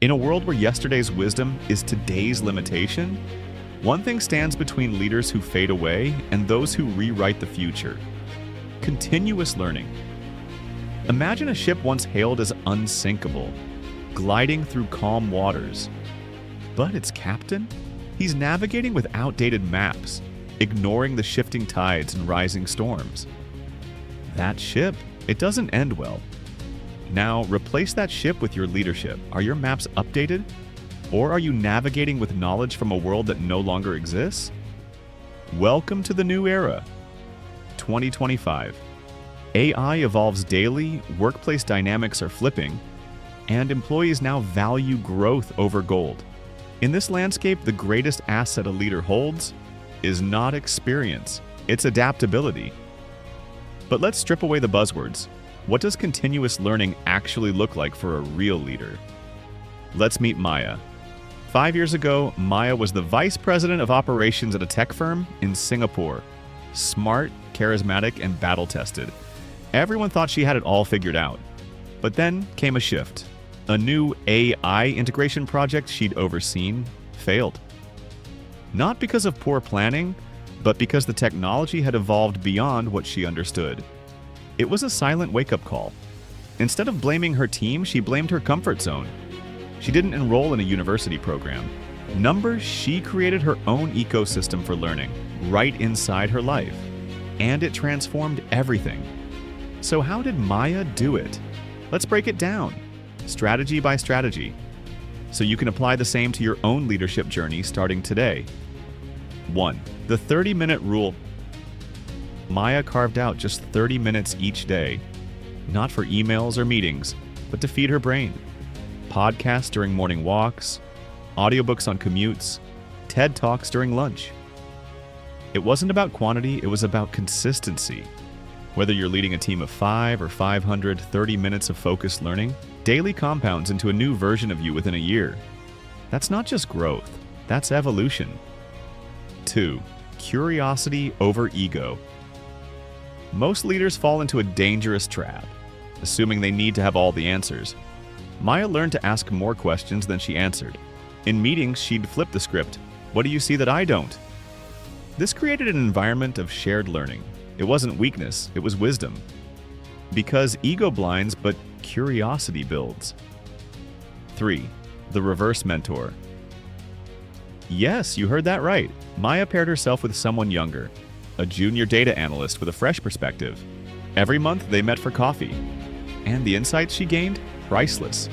In a world where yesterday's wisdom is today's limitation, one thing stands between leaders who fade away and those who rewrite the future: continuous learning. Imagine a ship once hailed as unsinkable, gliding through calm waters. But its captain? He's navigating with outdated maps, ignoring the shifting tides and rising storms. That ship, it doesn't end well. Now, replace that ship with your leadership. Are your maps updated? Or are you navigating with knowledge from a world that no longer exists? Welcome to the new era. 2025. AI evolves daily, workplace dynamics are flipping, and employees now value growth over gold. In this landscape, the greatest asset a leader holds is not experience, it's adaptability. But let's strip away the buzzwords. What does continuous learning actually look like for a real leader? Let's meet Maya. 5 years ago, Maya was the vice president of operations at a tech firm in Singapore. Smart, charismatic, and battle-tested. Everyone thought she had it all figured out. But then came a shift. A new AI integration project she'd overseen failed. Not because of poor planning, but because the technology had evolved beyond what she understood. It was a silent wake-up call. Instead of blaming her team, she blamed her comfort zone. She didn't enroll in a university program. She created her own ecosystem for learning, right inside her life. And it transformed everything. So how did Maya do it? Let's break it down, strategy by strategy, so you can apply the same to your own leadership journey starting today. 1. The 30-minute rule. Maya carved out just 30 minutes each day, not for emails or meetings, but to feed her brain. Podcasts during morning walks, audiobooks on commutes, TED Talks during lunch. It wasn't about quantity, it was about consistency. Whether you're leading a team of 5 or 500, 30 minutes of focused learning daily compounds into a new version of you within a year. That's not just growth, that's evolution. 2. Curiosity over ego. Most leaders fall into a dangerous trap, assuming they need to have all the answers. Maya learned to ask more questions than she answered. In meetings, she'd flip the script. What do you see that I don't? This created an environment of shared learning. It wasn't weakness, it was wisdom. Because ego blinds, but curiosity builds. 3. The reverse mentor. Yes, you heard that right. Maya paired herself with someone younger, a junior data analyst with a fresh perspective. Every month, they met for coffee. And the insights she gained? Priceless.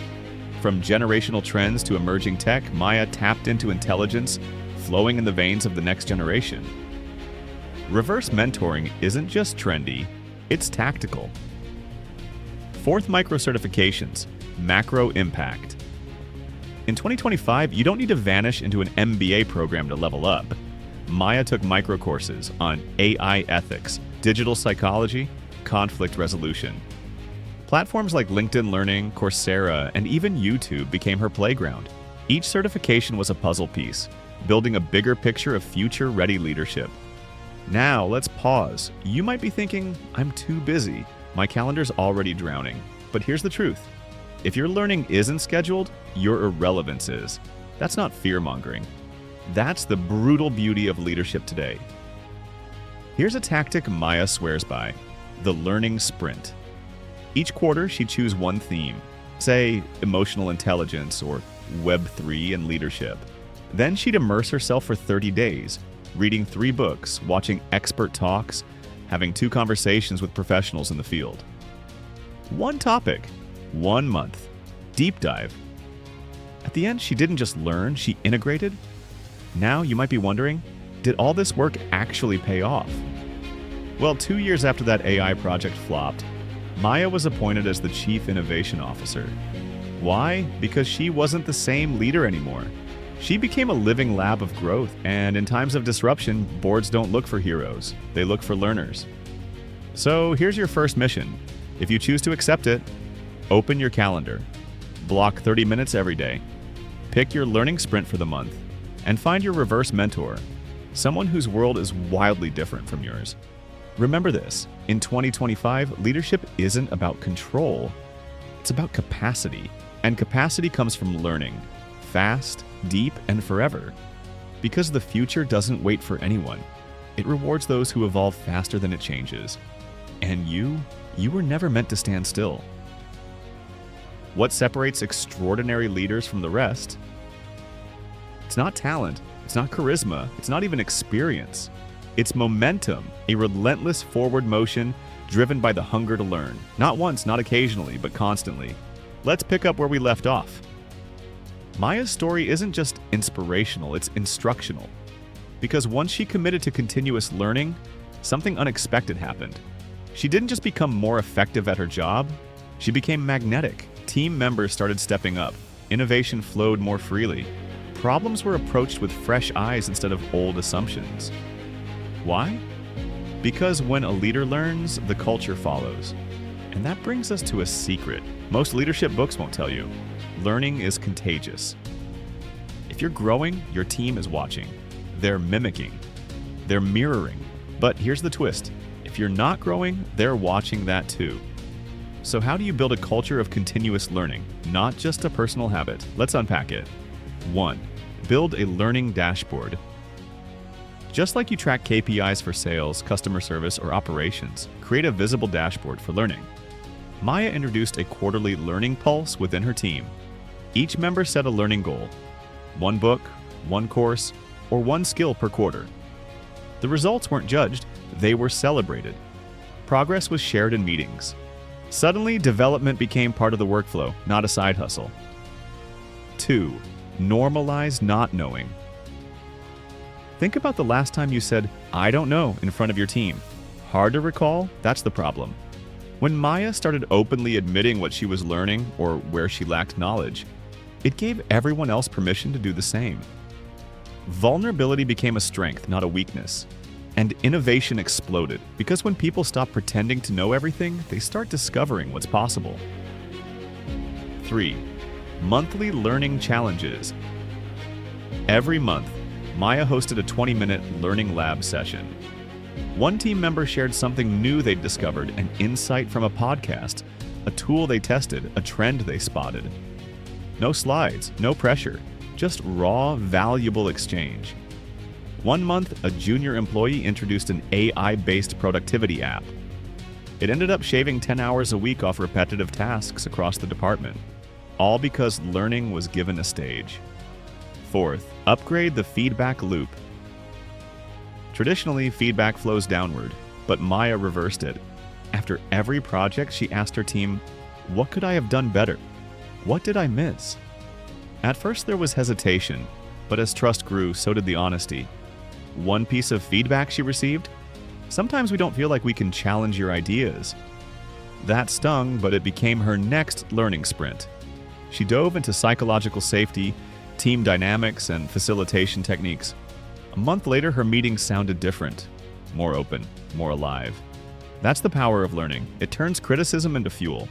From generational trends to emerging tech, Maya tapped into intelligence flowing in the veins of the next generation. Reverse mentoring isn't just trendy, it's tactical. 4th, micro-certifications, macro impact. In 2025, you don't need to vanish into an MBA program to level up. Maya took micro courses on AI ethics, digital psychology, conflict resolution. Platforms like LinkedIn Learning, Coursera, and even YouTube became her playground. Each certification was a puzzle piece, building a bigger picture of future-ready leadership. Now, let's pause. You might be thinking, I'm too busy. My calendar's already drowning. But here's the truth. If your learning isn't scheduled, your irrelevance is. That's not fear-mongering. That's the brutal beauty of leadership today. Here's a tactic Maya swears by: the learning sprint. Each quarter, she'd choose one theme, say emotional intelligence or Web3 and leadership. Then she'd immerse herself for 30 days, reading 3 books, watching expert talks, having 2 conversations with professionals in the field. One topic, 1 month, deep dive. At the end, she didn't just learn, she integrated. Now you might be wondering, did all this work actually pay off? Well, 2 years after that AI project flopped, Maya was appointed as the Chief Innovation Officer. Why? Because she wasn't the same leader anymore. She became a living lab of growth, and in times of disruption, boards don't look for heroes, they look for learners. So here's your first mission. If you choose to accept it, open your calendar. Block 30 minutes every day. Pick your learning sprint for the month, and find your reverse mentor, someone whose world is wildly different from yours. Remember this, in 2025, leadership isn't about control, it's about capacity. And capacity comes from learning, fast, deep, and forever. Because the future doesn't wait for anyone. It rewards those who evolve faster than it changes. And you were never meant to stand still. What separates extraordinary leaders from the rest? It's not talent, it's not charisma, it's not even experience. It's momentum, a relentless forward motion driven by the hunger to learn. Not once, not occasionally, but constantly. Let's pick up where we left off. Maya's story isn't just inspirational, it's instructional. Because once she committed to continuous learning, something unexpected happened. She didn't just become more effective at her job, she became magnetic. Team members started stepping up. Innovation flowed more freely. Problems were approached with fresh eyes instead of old assumptions. Why? Because when a leader learns, the culture follows. And that brings us to a secret most leadership books won't tell you. Learning is contagious. If you're growing, your team is watching. They're mimicking. They're mirroring. But here's the twist. If you're not growing, they're watching that too. So how do you build a culture of continuous learning, not just a personal habit? Let's unpack it. 1. Build a learning dashboard. Just like you track KPIs for sales, customer service, or operations, create a visible dashboard for learning. Maya introduced a quarterly learning pulse within her team. Each member set a learning goal. 1 book, 1 course, or 1 skill per quarter. The results weren't judged, they were celebrated. Progress was shared in meetings. Suddenly, development became part of the workflow, not a side hustle. 2. Normalize not knowing. Think about the last time you said, "I don't know," in front of your team. Hard to recall? That's the problem. When Maya started openly admitting what she was learning or where she lacked knowledge, it gave everyone else permission to do the same. Vulnerability became a strength, not a weakness. And innovation exploded, because when people stop pretending to know everything, they start discovering what's possible. 3. Monthly learning challenges. Every month, Maya hosted a 20-minute learning lab session. One team member shared something new they'd discovered, an insight from a podcast, a tool they tested, a trend they spotted. No slides, no pressure, just raw, valuable exchange. 1 month, a junior employee introduced an AI-based productivity app. It ended up shaving 10 hours a week off repetitive tasks across the department, all because learning was given a stage. 4th, upgrade the feedback loop. Traditionally, feedback flows downward, but Maya reversed it. After every project, she asked her team, "What could I have done better? What did I miss?" At first, there was hesitation, but as trust grew, so did the honesty. 1 piece of feedback she received? Sometimes we don't feel like we can challenge your ideas. That stung, but it became her next learning sprint. She dove into psychological safety, team dynamics, and facilitation techniques. A month later, her meetings sounded different, more open, more alive. That's the power of learning. It turns criticism into fuel.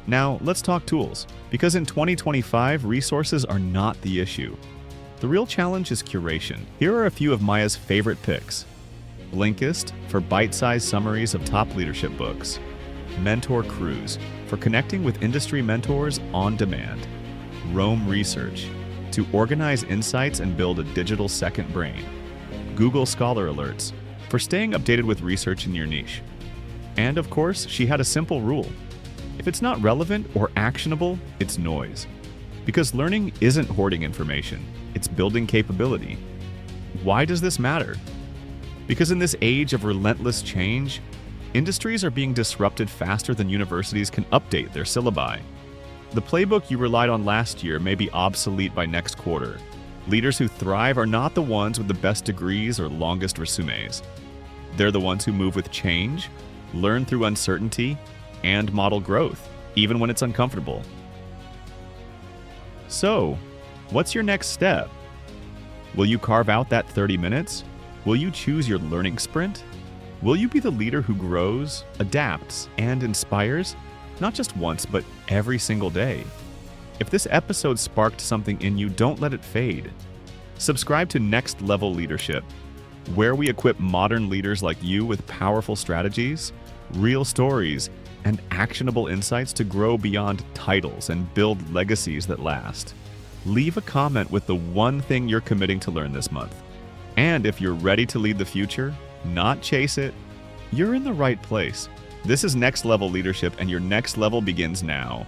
Now, let's talk tools, because in 2025, resources are not the issue. The real challenge is curation. Here are a few of Maya's favorite picks. Blinkist for bite-sized summaries of top leadership books. Mentor Cruise for connecting with industry mentors on demand. Rome Research to organize insights and build a digital second brain. Google Scholar Alerts for staying updated with research in your niche. And of course, she had a simple rule. If it's not relevant or actionable, it's noise. Because learning isn't hoarding information, it's building capability. Why does this matter? Because in this age of relentless change, industries are being disrupted faster than universities can update their syllabi. The playbook you relied on last year may be obsolete by next quarter. Leaders who thrive are not the ones with the best degrees or longest resumes. They're the ones who move with change, learn through uncertainty, and model growth, even when it's uncomfortable. So, what's your next step? Will you carve out that 30 minutes? Will you choose your learning sprint? Will you be the leader who grows, adapts, and inspires? Not just once, but every single day. If this episode sparked something in you, don't let it fade. Subscribe to Next Level Leadership, where we equip modern leaders like you with powerful strategies, real stories, and actionable insights to grow beyond titles and build legacies that last. Leave a comment with the one thing you're committing to learn this month. And if you're ready to lead the future, not chase it, you're in the right place. This is Next Level Leadership, and your next level begins now.